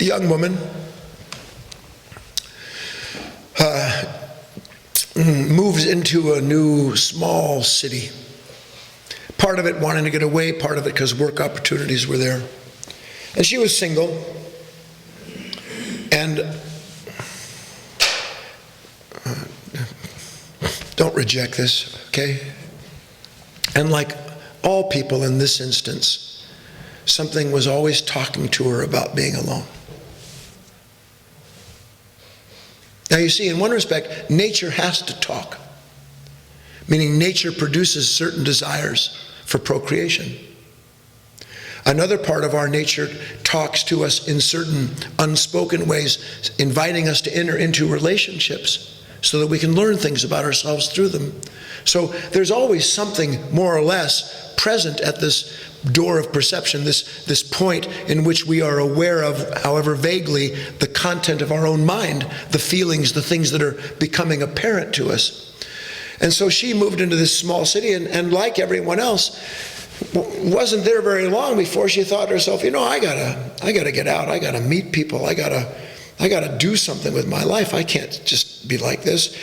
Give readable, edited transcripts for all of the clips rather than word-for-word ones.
young woman moves into a new small city. Part of it wanting to get away, part of it because work opportunities were there. And she was single. And don't reject this, okay? And like all people in this instance, something was always talking to her about being alone. Now you see, in one respect, nature has to talk, meaning nature produces certain desires for procreation. Another part of our nature talks to us in certain unspoken ways, inviting us to enter into relationships so that we can learn things about ourselves through them. So there's always something more or less present at this door of perception, this point in which we are aware of, however vaguely, the content of our own mind, the feelings, the things that are becoming apparent to us. And so she moved into this small city, and like everyone else, wasn't there very long before she thought to herself, I gotta get out, I gotta meet people, I gotta do something with my life. I can't just be like this.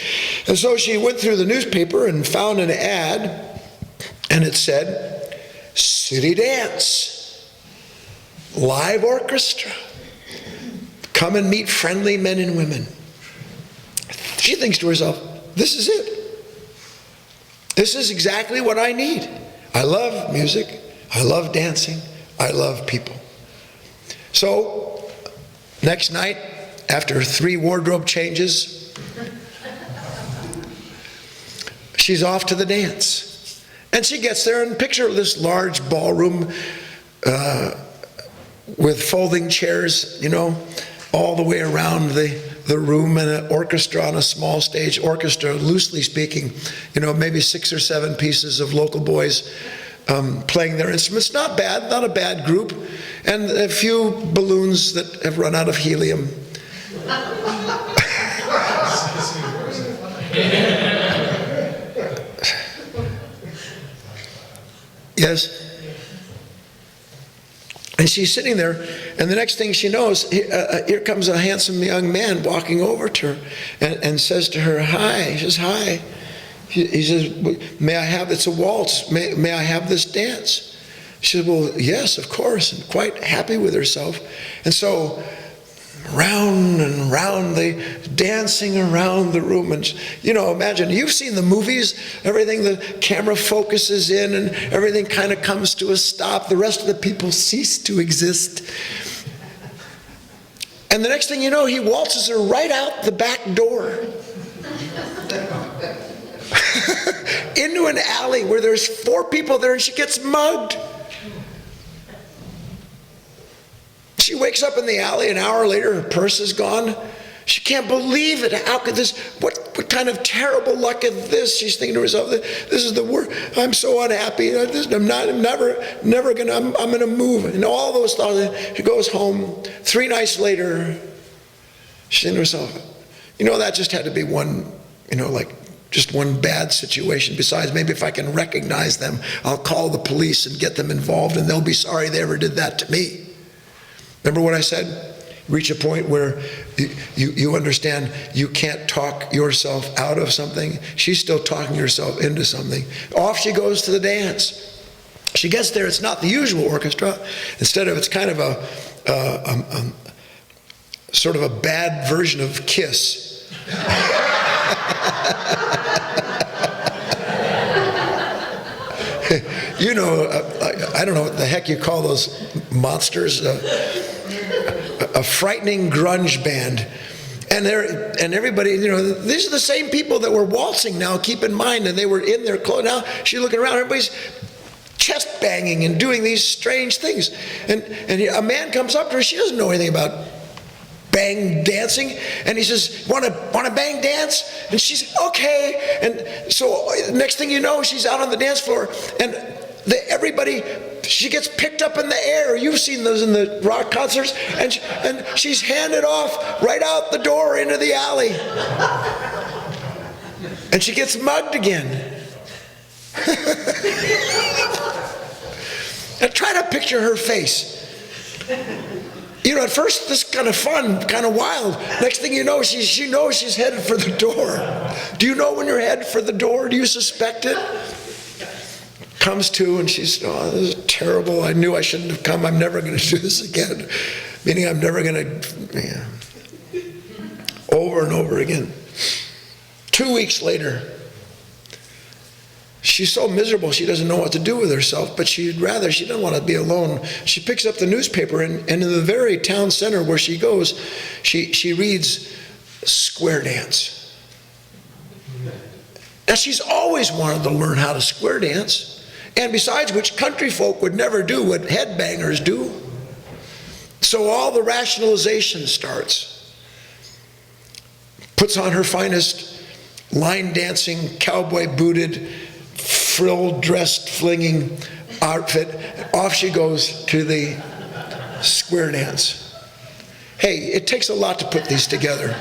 And so she went through the newspaper and found an ad, and it said, "City Dance, live orchestra. Come and meet friendly men and women." She thinks to herself, this is it. This is exactly what I need. I love music, I love dancing, I love people. So, next night, after 3 wardrobe changes, she's off to the dance. And she gets there, and picture this large ballroom with folding chairs, all the way around the room, and an orchestra on a small stage. Orchestra, loosely speaking, maybe 6 or 7 pieces of local boys playing their instruments. Not bad, not a bad group. And a few balloons that have run out of helium. Yes? And she's sitting there, and the next thing she knows, here comes a handsome young man walking over to her and says to her, "Hi." She says, "Hi." He says, "May I have, it's a waltz, may I have this dance?" She said, "Well, yes, of course," and quite happy with herself. And so, round and round, they dancing around the room. And imagine, you've seen the movies, everything, the camera focuses in and everything kind of comes to a stop. The rest of the people cease to exist. And the next thing you know, he waltzes her right out the back door into an alley where there's 4 people there, and she gets mugged. She wakes up in the alley an hour later, her purse is gone. She can't believe it. How could this, what kind of terrible luck is this? She's thinking to herself, this is the worst. I'm so unhappy. I'm never gonna, I'm gonna move. And all those thoughts, she goes home. 3 nights later, she's thinking to herself, that just had to be one, just one bad situation. Besides, maybe if I can recognize them, I'll call the police and get them involved, and they'll be sorry they ever did that to me. Remember what I said? Reach a point where you understand you can't talk yourself out of something. She's still talking herself into something. Off she goes to the dance. She gets there, it's not the usual orchestra. Instead of, it's kind of a sort of a bad version of Kiss. I don't know what the heck you call those monsters. A frightening grunge band. And everybody, these are the same people that were waltzing now, keep in mind, and they were in their clothes. Now she's looking around, everybody's chest banging and doing these strange things. And a man comes up to her, she doesn't know anything about bang dancing, and he says, want to bang dance? And she's, okay. And so next thing you know, she's out on the dance floor, and everybody, she gets picked up in the air. You've seen those in the rock concerts. And she's handed off right out the door into the alley. And she gets mugged again. And try to picture her face. At first, this kind of fun, kind of wild. Next thing you know, she knows she's headed for the door. Do you know when you're headed for the door? Do you suspect it? Comes to, and she's, oh, this is terrible. I knew I shouldn't have come. I'm never going to do this again. Meaning I'm never going to, over and over again. 2 weeks later, she's so miserable she doesn't know what to do with herself, but she doesn't want to be alone. She picks up the newspaper, and in the very town center where she goes, she reads square dance. Now, she's always wanted to learn how to square dance, and besides which, country folk would never do what headbangers do. So all the rationalization starts. Puts on her finest line dancing, cowboy booted, frill dressed, flinging outfit. Off she goes to the square dance. Hey, it takes a lot to put these together.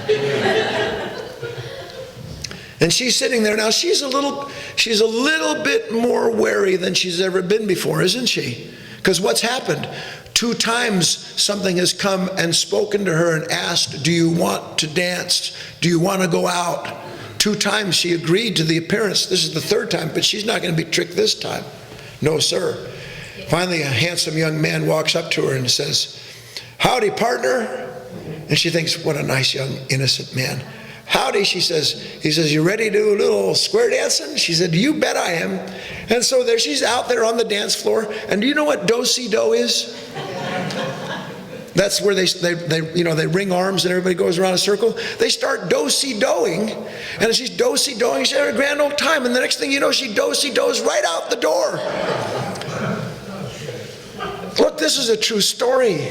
And she's sitting there now. She's a little bit more wary than she's ever been before, isn't she? Because what's happened? 2 times something has come and spoken to her and asked, do you want to dance? Do you want to go out? 2 times she agreed to the appearance. This is the 3rd time, but she's not going to be tricked this time. No, sir. Finally, a handsome young man walks up to her and says, howdy, partner. And she thinks, what a nice young innocent man. Howdy, she says. He says, you ready to do a little square dancing? She said, you bet I am. And so there she's out there on the dance floor. And do you know what do-si-do is? That's where they ring arms and everybody goes around a circle. They start do-si-doing, and as she's do-si-doing, she's having a grand old time. And the next thing you know, she do-si-does right out the door. Look, this is a true story.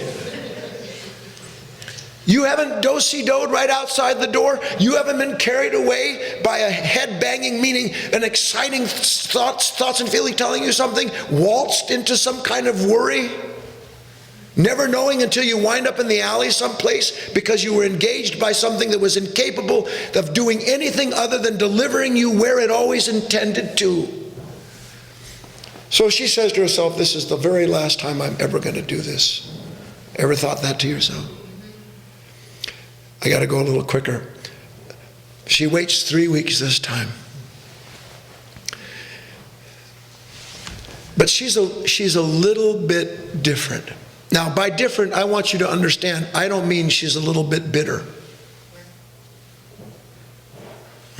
You haven't do-si-doed right outside the door? You haven't been carried away by a head-banging, meaning an exciting thoughts and feeling telling you something, waltzed into some kind of worry? Never knowing until you wind up in the alley someplace because you were engaged by something that was incapable of doing anything other than delivering you where it always intended to. So she says to herself, this is the very last time I'm ever going to do this. Ever thought that to yourself? I got to go a little quicker. She waits 3 weeks this time. But she's a little bit different. Now, by different, I want you to understand, I don't mean she's a little bit bitter.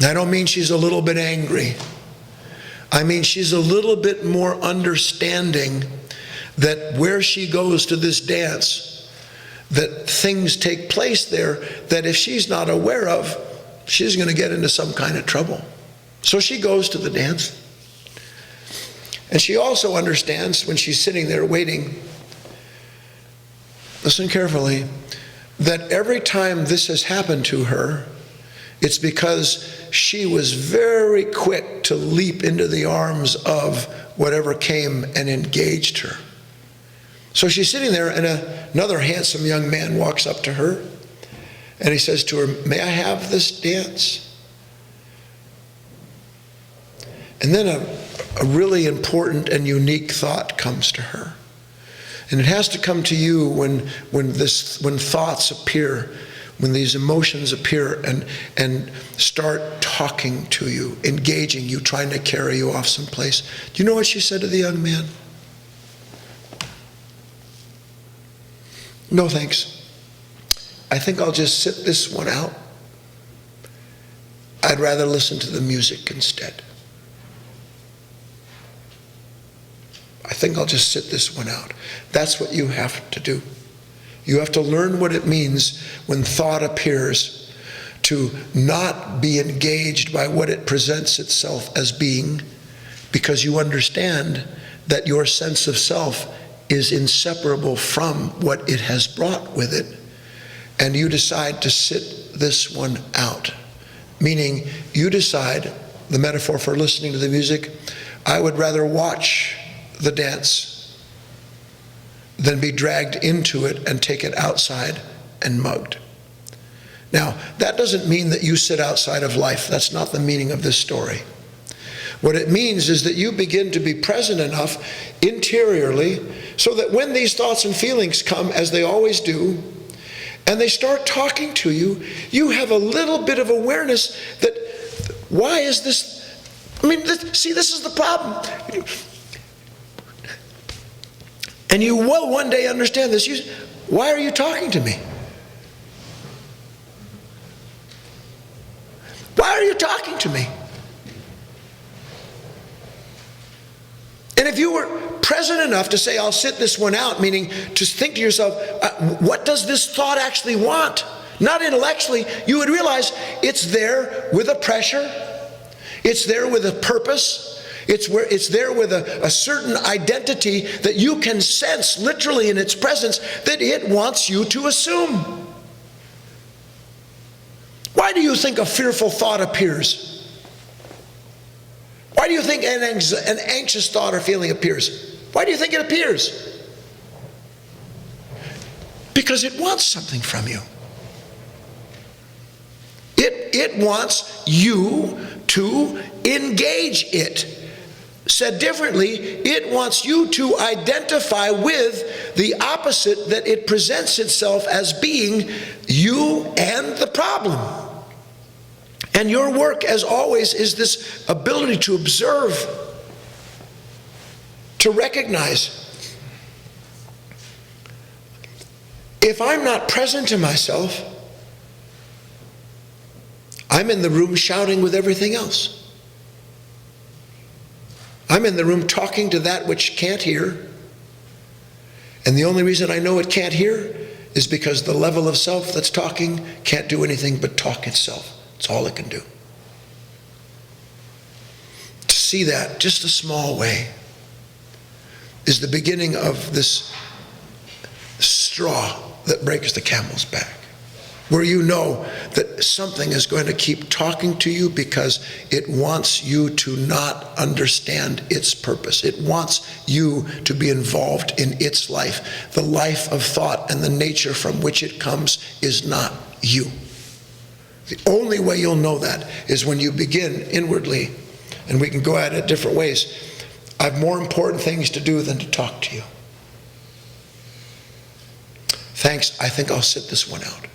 I don't mean she's a little bit angry. I mean she's a little bit more understanding that where she goes to this dance, that things take place there that if she's not aware of, she's going to get into some kind of trouble. So she goes to the dance. And she also understands when she's sitting there waiting, listen carefully, that every time this has happened to her, it's because she was very quick to leap into the arms of whatever came and engaged her. So she's sitting there, and another handsome young man walks up to her, and he says to her, may I have this dance? And then a really important and unique thought comes to her. And it has to come to you when thoughts appear, when these emotions appear and start talking to you, engaging you, trying to carry you off someplace. Do you know what she said to the young man? No, thanks. I think I'll just sit this one out. I'd rather listen to the music instead. I think I'll just sit this one out. That's what you have to do. You have to learn what it means when thought appears to not be engaged by what it presents itself as being, because you understand that your sense of self is inseparable from what it has brought with it. And you decide to sit this one out. Meaning you decide, the metaphor for listening to the music, I would rather watch the dance than be dragged into it and taken outside and mugged. Now, that doesn't mean that you sit outside of life. That's not the meaning of this story. What it means is that you begin to be present enough interiorly so that when these thoughts and feelings come, as they always do, and they start talking to you, you have a little bit of awareness that, why is this? See, this is the problem. And you will one day understand this. Why are you talking to me? Why are you talking to me? And if you were present enough to say, I'll sit this one out, meaning to think to yourself, what does this thought actually want? Not intellectually, you would realize it's there with a pressure. It's there with a purpose. It's there with a certain identity that you can sense literally in its presence that it wants you to assume. Why do you think a fearful thought appears? Why do you think an anxious thought or feeling appears? Why do you think it appears? Because it wants something from you. It wants you to engage it. Said differently, it wants you to identify with the opposite that it presents itself as being, you and the problem. And your work, as always, is this ability to observe, to recognize. If I'm not present to myself, I'm in the room shouting with everything else. I'm in the room talking to that which can't hear. And the only reason I know it can't hear is because the level of self that's talking can't do anything but talk itself. It's all it can do. To see that, just a small way, is the beginning of this straw that breaks the camel's back. Where you know that something is going to keep talking to you because it wants you to not understand its purpose. It wants you to be involved in its life. The life of thought and the nature from which it comes is not you. The only way you'll know that is when you begin inwardly, and we can go at it different ways. I have more important things to do than to talk to you. Thanks, I think I'll sit this one out.